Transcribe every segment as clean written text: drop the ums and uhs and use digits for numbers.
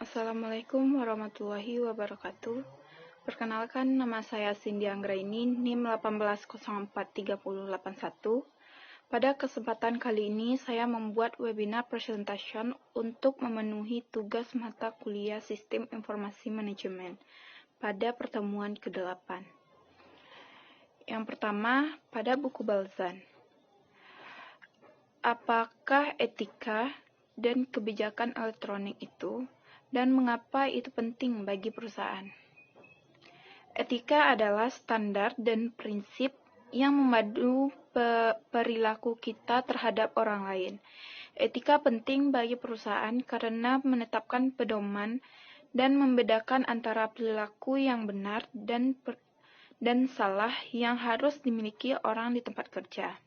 Assalamualaikum warahmatullahi wabarakatuh. Perkenalkan, nama saya Cindy Anggraini, NIM 18043081. Pada kesempatan kali ini, saya membuat webinar presentation untuk memenuhi tugas mata kuliah Sistem Informasi Manajemen pada pertemuan ke-8. Yang pertama, pada buku Balzan. Apakah etika dan kebijakan elektronik itu, dan mengapa itu penting bagi perusahaan? Etika adalah standar dan prinsip yang memandu perilaku kita terhadap orang lain. Etika penting bagi perusahaan karena menetapkan pedoman dan membedakan antara perilaku yang benar dan salah yang harus dimiliki orang di tempat kerja.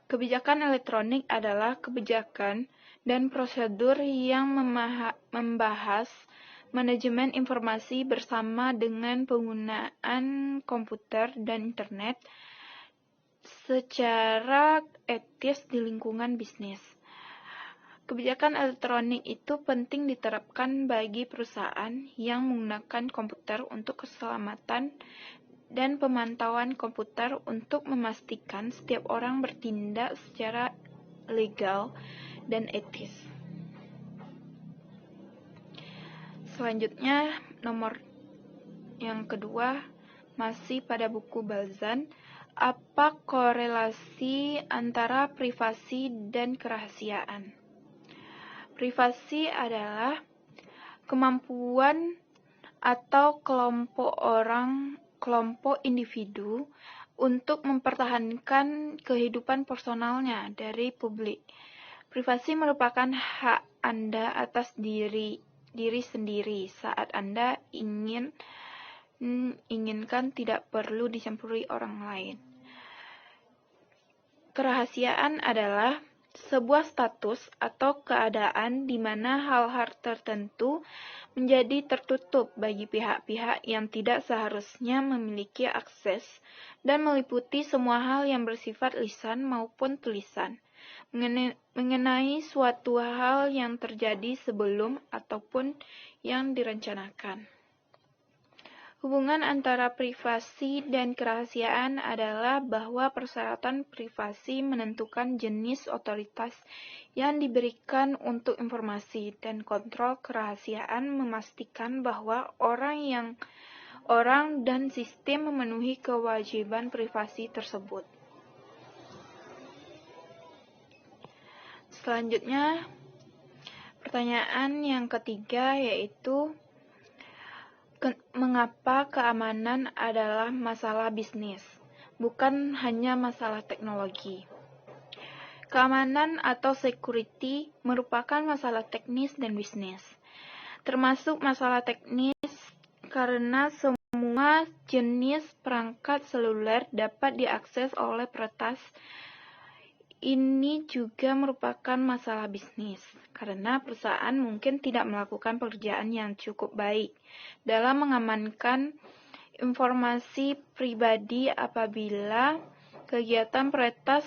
Kebijakan elektronik adalah kebijakan dan prosedur yang membahas manajemen informasi bersama dengan penggunaan komputer dan internet secara etis di lingkungan bisnis. Kebijakan elektronik itu penting diterapkan bagi perusahaan yang menggunakan komputer untuk keselamatan dan pemantauan komputer untuk memastikan setiap orang bertindak secara legal dan etis. Selanjutnya, nomor yang kedua, masih pada buku Balzan, apa korelasi antara privasi dan kerahasiaan? Privasi adalah kemampuan atau kelompok individu untuk mempertahankan kehidupan personalnya dari publik. Privasi merupakan hak Anda atas diri sendiri saat Anda inginkan tidak perlu dicampuri orang lain. Kerahasiaan adalah sebuah status atau keadaan di mana hal-hal tertentu menjadi tertutup bagi pihak-pihak yang tidak seharusnya memiliki akses dan meliputi semua hal yang bersifat lisan maupun tulisan mengenai suatu hal yang terjadi sebelum ataupun yang direncanakan. Hubungan antara privasi dan kerahasiaan adalah bahwa persyaratan privasi menentukan jenis otoritas yang diberikan untuk informasi, dan kontrol kerahasiaan memastikan bahwa orang dan sistem memenuhi kewajiban privasi tersebut. Selanjutnya, pertanyaan yang ketiga yaitu mengapa keamanan adalah masalah bisnis, bukan hanya masalah teknologi. Keamanan atau security merupakan masalah teknis dan bisnis, termasuk masalah teknis karena semua jenis perangkat seluler dapat diakses oleh peretas. Ini juga merupakan masalah bisnis, karena perusahaan mungkin tidak melakukan pekerjaan yang cukup baik dalam mengamankan informasi pribadi. Apabila kegiatan peretas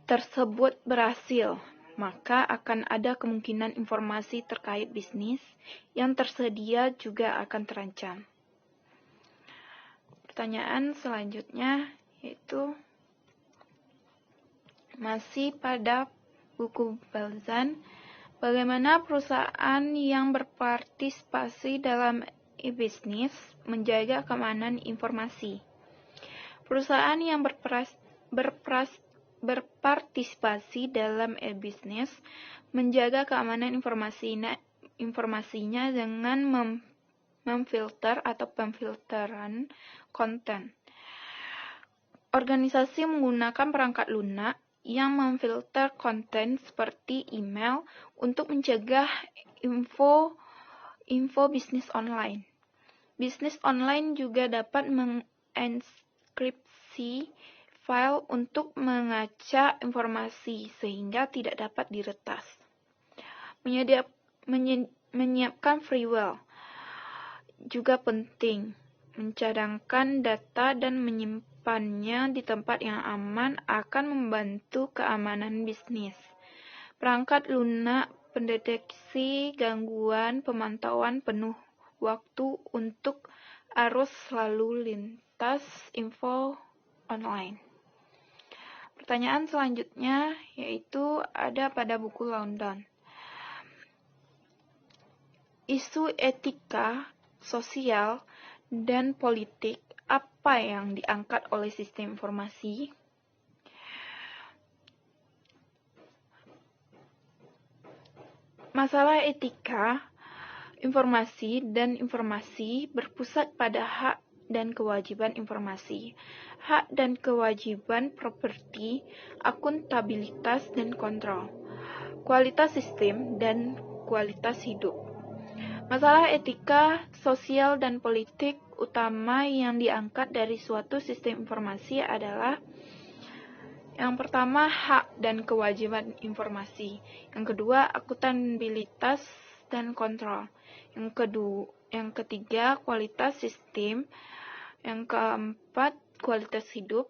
tersebut berhasil, maka akan ada kemungkinan informasi terkait bisnis yang tersedia juga akan terancam. Pertanyaan selanjutnya yaitu masih pada buku Balzan, bagaimana perusahaan yang berpartisipasi dalam e-bisnis menjaga keamanan informasi? Perusahaan yang berpartisipasi dalam e-bisnis menjaga keamanan informasinya dengan memfilter atau pemfilteran konten. Organisasi menggunakan perangkat lunak yang memfilter konten seperti email untuk mencegah info bisnis online. Bisnis online juga dapat mengenkripsi file untuk mengacak informasi sehingga tidak dapat diretas. Menyiapkan firewall juga penting. Mencadangkan data dan menyimpannya di tempat yang aman akan membantu keamanan bisnis. Perangkat lunak pendeteksi gangguan pemantauan penuh waktu untuk arus lalu lintas info online. Pertanyaan selanjutnya yaitu ada pada buku London. Isu etika, sosial, dan politik apa yang diangkat oleh sistem informasi? Masalah etika, informasi, dan informasi berpusat pada hak dan kewajiban informasi, hak dan kewajiban properti, akuntabilitas dan kontrol, kualitas sistem, dan kualitas hidup. Masalah etika, sosial, dan politik utama yang diangkat dari suatu sistem informasi adalah yang pertama, hak dan kewajiban informasi. Yang kedua, akuntabilitas dan kontrol. Yang ketiga, kualitas sistem. Yang keempat, kualitas hidup.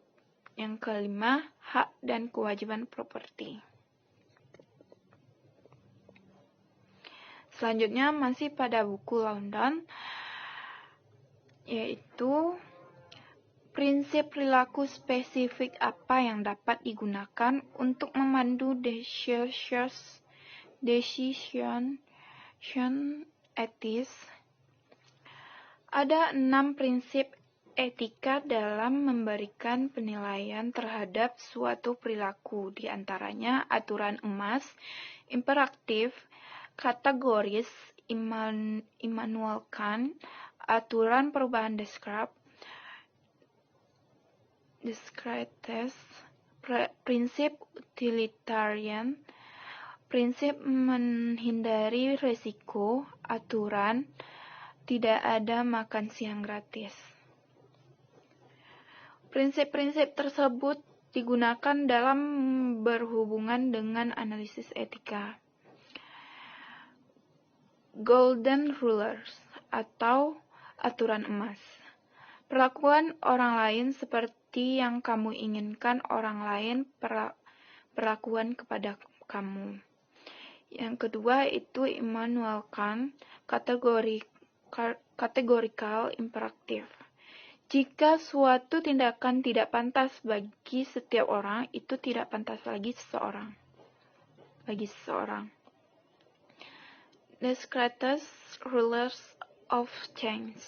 Yang kelima, hak dan kewajiban properti. Selanjutnya masih pada buku London, yaitu prinsip perilaku spesifik apa yang dapat digunakan untuk memandu decision etis. Ada 6 prinsip etika dalam memberikan penilaian terhadap suatu perilaku, di antaranya aturan emas, imperatif, kategoris, Immanuel Kant, aturan perubahan Descartes, prinsip utilitarian, prinsip menghindari resiko, aturan tidak ada makan siang gratis. Prinsip-prinsip tersebut digunakan dalam berhubungan dengan analisis etika. Golden Rulers atau aturan emas. Perlakuan orang lain seperti yang kamu inginkan orang lain perlakuan kepada kamu. Yang kedua itu Immanuel Kant, categorical imperative. Jika suatu tindakan tidak pantas bagi setiap orang, itu tidak pantas bagi seseorang. Descartes Rulers of Change.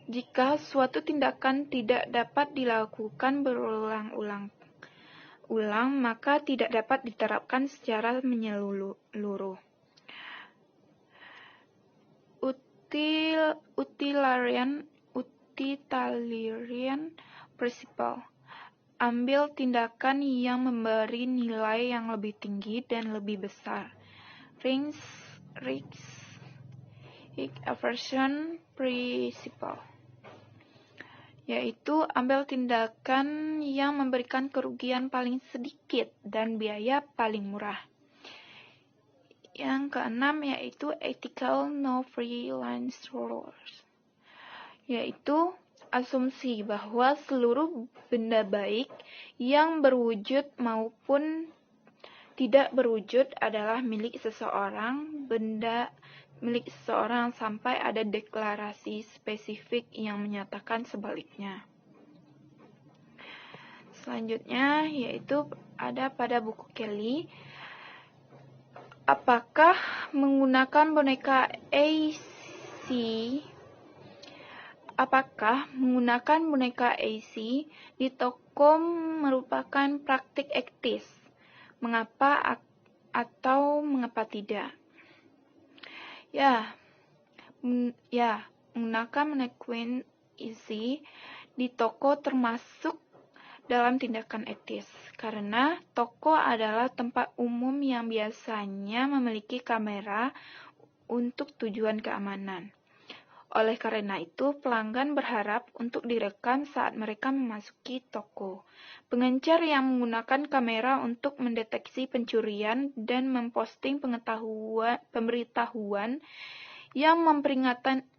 Jika suatu tindakan tidak dapat dilakukan berulang-ulang, maka tidak dapat diterapkan secara menyeluruh. Utilitarian principle. Ambil tindakan yang memberi nilai yang lebih tinggi dan lebih besar. Risk aversion principle, yaitu ambil tindakan yang memberikan kerugian paling sedikit dan biaya paling murah. Yang keenam yaitu ethical no freelance rules, yaitu asumsi bahwa seluruh benda baik yang berwujud maupun tidak berwujud adalah milik seseorang, benda milik seseorang sampai ada deklarasi spesifik yang menyatakan sebaliknya. Selanjutnya yaitu ada pada buku Kelly. Apakah menggunakan boneka AC di toko merupakan praktik etis? Mengapa atau mengapa tidak? Ya, menggunakan mannequin AC di toko termasuk dalam tindakan etis, karena toko adalah tempat umum yang biasanya memiliki kamera untuk tujuan keamanan. Oleh karena itu, pelanggan berharap untuk direkam saat mereka memasuki toko. Pengencer yang menggunakan kamera untuk mendeteksi pencurian dan memposting pemberitahuan yang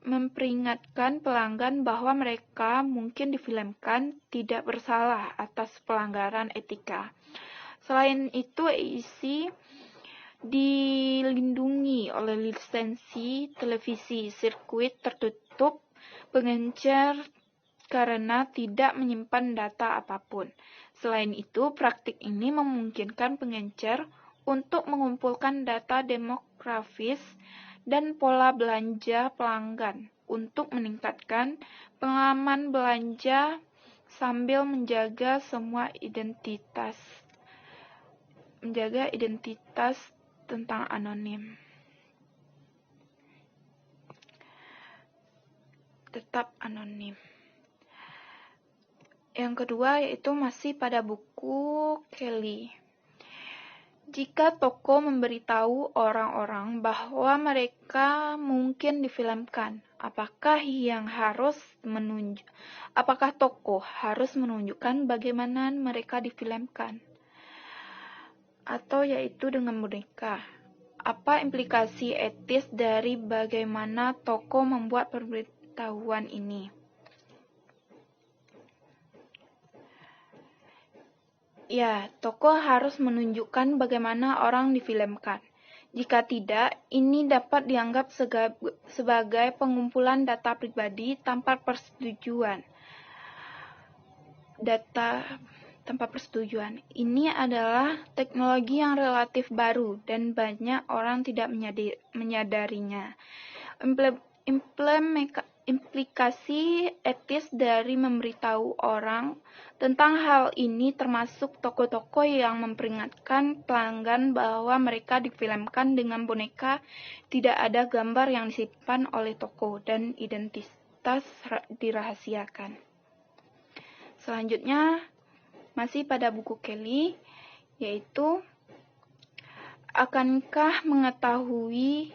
memperingatkan pelanggan bahwa mereka mungkin difilmkan tidak bersalah atas pelanggaran etika. Selain itu, AC dilindungi oleh lisensi televisi sirkuit tertutup pengencer karena tidak menyimpan data apapun. Selain itu, praktik ini memungkinkan pengencer untuk mengumpulkan data demografis dan pola belanja pelanggan untuk meningkatkan pengalaman belanja sambil menjaga identitas tentang anonim. Tetap anonim. Yang kedua yaitu masih pada buku Kelly. Jika toko memberitahu orang-orang bahwa mereka mungkin difilmkan, apakah toko harus menunjukkan bagaimana mereka difilmkan? Atau yaitu dengan boneka. Apa implikasi etis dari bagaimana toko membuat pemberitahuan ini? Ya, toko harus menunjukkan bagaimana orang difilmkan. Jika tidak, ini dapat dianggap sebagai pengumpulan data pribadi tanpa persetujuan. Ini adalah teknologi yang relatif baru dan banyak orang tidak menyadarinya. Implikasi etis dari memberitahu orang tentang hal ini termasuk toko-toko yang memperingatkan pelanggan bahwa mereka difilmkan dengan boneka, tidak ada gambar yang disimpan oleh toko, dan identitas dirahasiakan. Selanjutnya, masih pada buku Kelly, yaitu akankah mengetahui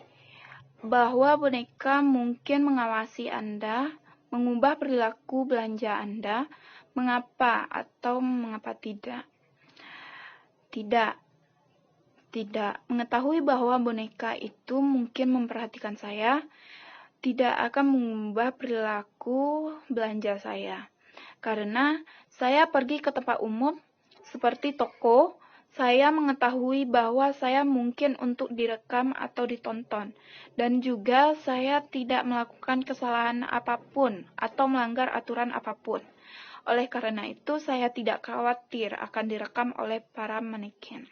bahwa boneka mungkin mengawasi Anda, mengubah perilaku belanja Anda, mengapa atau mengapa tidak? Tidak. Mengetahui bahwa boneka itu mungkin memperhatikan saya, tidak akan mengubah perilaku belanja saya. Karena saya pergi ke tempat umum, seperti toko, saya mengetahui bahwa saya mungkin untuk direkam atau ditonton, dan juga saya tidak melakukan kesalahan apapun atau melanggar aturan apapun. Oleh karena itu, saya tidak khawatir akan direkam oleh para maneken.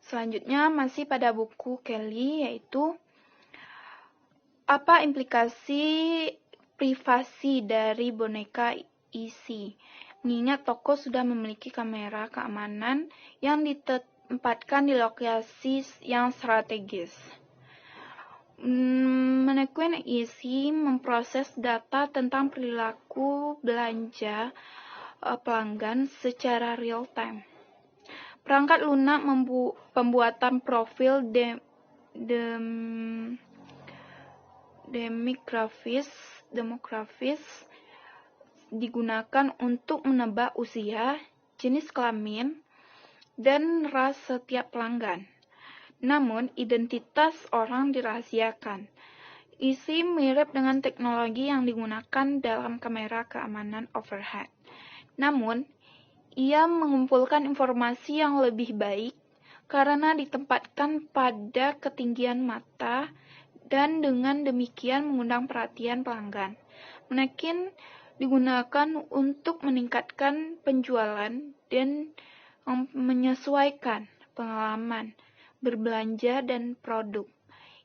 Selanjutnya, masih pada buku Kelly, yaitu apa implikasi privasi dari boneka isi. Mengingat toko sudah memiliki kamera keamanan yang ditempatkan di lokasi yang strategis. Maneken isi memproses data tentang perilaku belanja pelanggan secara real time. Perangkat lunak pembuatan profil demografis digunakan untuk menebak usia, jenis kelamin, dan ras setiap pelanggan. Namun, identitas orang dirahasiakan. Isi mirip dengan teknologi yang digunakan dalam kamera keamanan overhead. Namun, ia mengumpulkan informasi yang lebih baik karena ditempatkan pada ketinggian mata dan dengan demikian mengundang perhatian pelanggan. Maneken digunakan untuk meningkatkan penjualan dan menyesuaikan pengalaman berbelanja dan produk.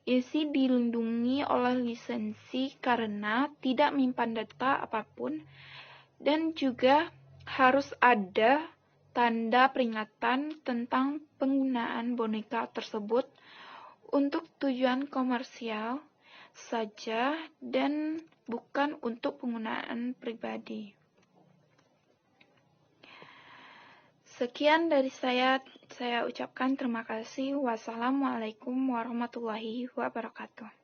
Isi dilindungi oleh lisensi karena tidak menyimpan data apapun dan juga harus ada tanda peringatan tentang penggunaan boneka tersebut untuk tujuan komersial saja dan bukan untuk penggunaan pribadi. Sekian dari saya ucapkan terima kasih. Wassalamualaikum warahmatullahi wabarakatuh.